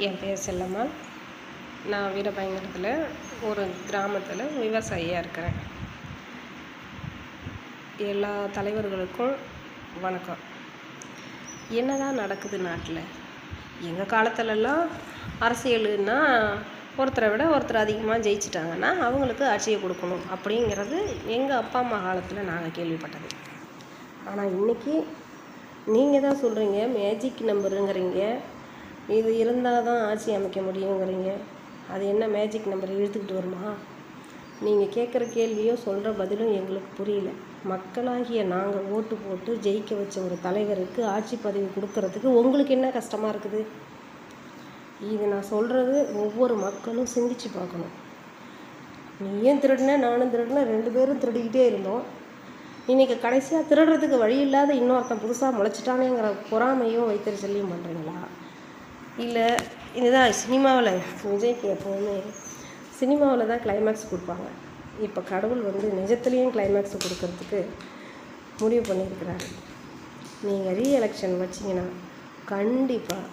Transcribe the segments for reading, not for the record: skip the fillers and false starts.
என் பேர் செல்லம்மாள். நான் வீரபாண்டியபுரத்தில் ஒரு கிராமத்தில் விவசாயியாக இருக்கிறேன். எல்லா தலைவர்களுக்கும் வணக்கம். என்னதான் நடக்குது நாட்டில்? எங்கள் காலத்துலலாம் அரசியலுன்னா ஒருத்தரை விட ஒருத்தர் அதிகமாக ஜெயிச்சிட்டாங்கன்னா அவங்களுக்கு ஆட்சியை கொடுக்கணும் அப்படிங்கிறது எங்கள் அப்பா அம்மா காலத்தில் நாங்கள் கேள்விப்பட்டது. ஆனால் இன்றைக்கி நீங்கள் தான் சொல்கிறீங்க மேஜிக் நம்பருங்கிறீங்க, இது இருந்தால் தான் ஆட்சி அமைக்க முடியுங்கிறீங்க. அது என்ன மேஜிக் நம்பர் இழுத்துக்கிட்டு வருமா? நீங்கள் கேட்குற கேள்வியோ சொல்கிற பதிலும் எங்களுக்கு புரியல. மக்களாகிய நாங்கள் ஓட்டு போட்டு ஜெயிக்க வச்ச ஒரு தலைவருக்கு ஆட்சி பதவி கொடுக்கறதுக்கு உங்களுக்கு என்ன கஷ்டமாக இருக்குது? இது நான் சொல்கிறது ஒவ்வொரு மக்களும் சிந்திச்சு பார்க்கணும். நீயும் திருடின நானும் திருடின 2 பேரும் திருடிக்கிட்டே இருந்தோம். இன்றைக்கி கடைசியாக திருடுறதுக்கு வழி இல்லாத இன்னொருத்தன் புதுசாக முளைச்சிட்டானேங்கிற பொறாமையும் வைத்தறிச்சலையும் பண்ணுறீங்களா? இல்லை இதுதான் சினிமாவில் விஜய்க்கு எப்போவுமே சினிமாவில் தான் கிளைமேக்ஸ் கொடுப்பாங்க. இப்போ கடவுள் நிஜத்துலேயும் கிளைமேக்ஸ் கொடுக்கறதுக்கு முடிவு பண்ணியிருக்கிறாரு. நீங்கள் ரீஎலெக்ஷன் வச்சிங்கன்னா கண்டிப்பாக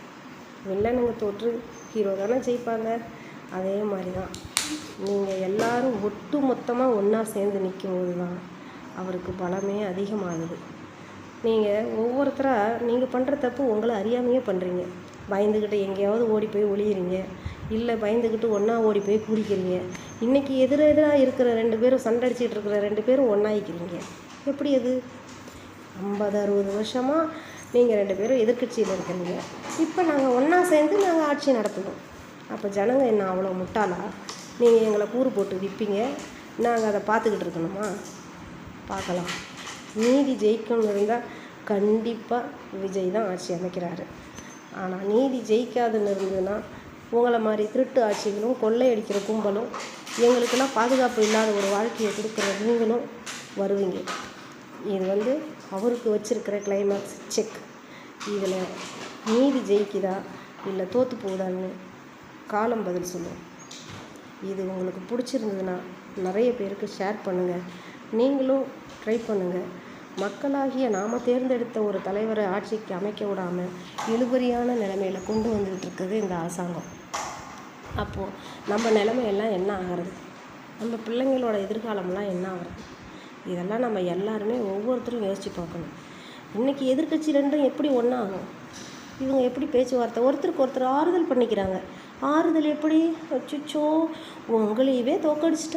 வில்லனுங்க தோற்று ஹீரோ தானே ஜெயிப்பாங்க. அதே மாதிரி தான் நீங்கள் எல்லோரும் ஒட்டு மொத்தமாக ஒன்றா சேர்ந்து நிற்கும்போது தான் அவருக்கு பலமே அதிகமாகுது. நீங்கள் ஒவ்வொருத்தராக நீங்கள் பண்ணுற தப்பு உங்களை அறியாமையே பண்ணுறீங்க. பயந்துக்கிட்டு எங்கேயாவது ஓடி போய் ஒளியிறீங்க, இல்லை பயந்துக்கிட்டு ஒன்றா ஓடி போய் குடிக்கிறீங்க. இன்றைக்கி எதிராக இருக்கிற 2 பேரும் சண்டை அடிச்சிட்டு இருக்கிற 2 பேரும் ஒன்றாயிக்கிறீங்க. எப்படி அது? 50-60 வருஷமாக நீங்கள் 2 பேரும் எதிர்கட்சியில் இருக்கிறீங்க. இப்போ நாங்கள் ஒன்றா சேர்ந்து நாங்கள் ஆட்சி நடத்துவோம். அப்போ ஜனங்க என்ன அவ்வளோ முட்டாளா? நீங்கள் எங்களை கூறு போட்டு விற்பீங்க, நாங்கள் அதை பார்த்துக்கிட்டு இருக்கணுமா? பார்க்கலாம். நீதி ஜெயிக்கணும்னு இருந்தால் கண்டிப்பாக விஜய் தான் ஆட்சி அமைக்கிறாரு. ஆனால் நீதி ஜெயிக்காதுன்னு இருந்ததுன்னா உங்களை மாதிரி திருட்டு ஆட்சிகளும் கொள்ளையடிக்கிற கும்பலும் எங்களுக்கெல்லாம் பாதுகாப்பு இல்லாத ஒரு வாழ்க்கையை கொடுக்குற நீங்களும் வருவீங்க. இது அவருக்கு வச்சுருக்கிற கிளைமேக்ஸ் செக். இதில் நீதி ஜெயிக்குதா இல்லை தோற்று போகுதான்னு காலம் பதில் சொல்லும். இது உங்களுக்கு பிடிச்சிருந்ததுன்னா நிறைய பேருக்கு ஷேர் பண்ணுங்கள். நீங்களும் ட்ரை பண்ணுங்கள். மக்களாகிய நாம் தேர்ந்தெடுத்த ஒரு தலைவரை ஆட்சிக்கு அமைக்க விடாமல் இழுபறியான நிலைமையில் கொண்டு வந்துக்கிட்டு இருக்குது இந்த அரசாங்கம். அப்போது நம்ம நிலைமையெல்லாம் என்ன ஆகிறது? நம்ம பிள்ளைங்களோட எதிர்காலம்லாம் என்ன ஆகிறது? இதெல்லாம் நம்ம எல்லாருமே ஒவ்வொருத்தரும் யோசித்து பார்க்கணும். இன்றைக்கி எதிர்கட்சி 2 எப்படி ஒன்றாகும்? இவங்க எப்படி பேச்சுவார்த்தை ஒருத்தருக்கு ஒருத்தர் ஆறுதல் பண்ணிக்கிறாங்க. ஆறுதல் எப்படி? அச்சோ உங்களையவே தோக்கடிச்சிட்டு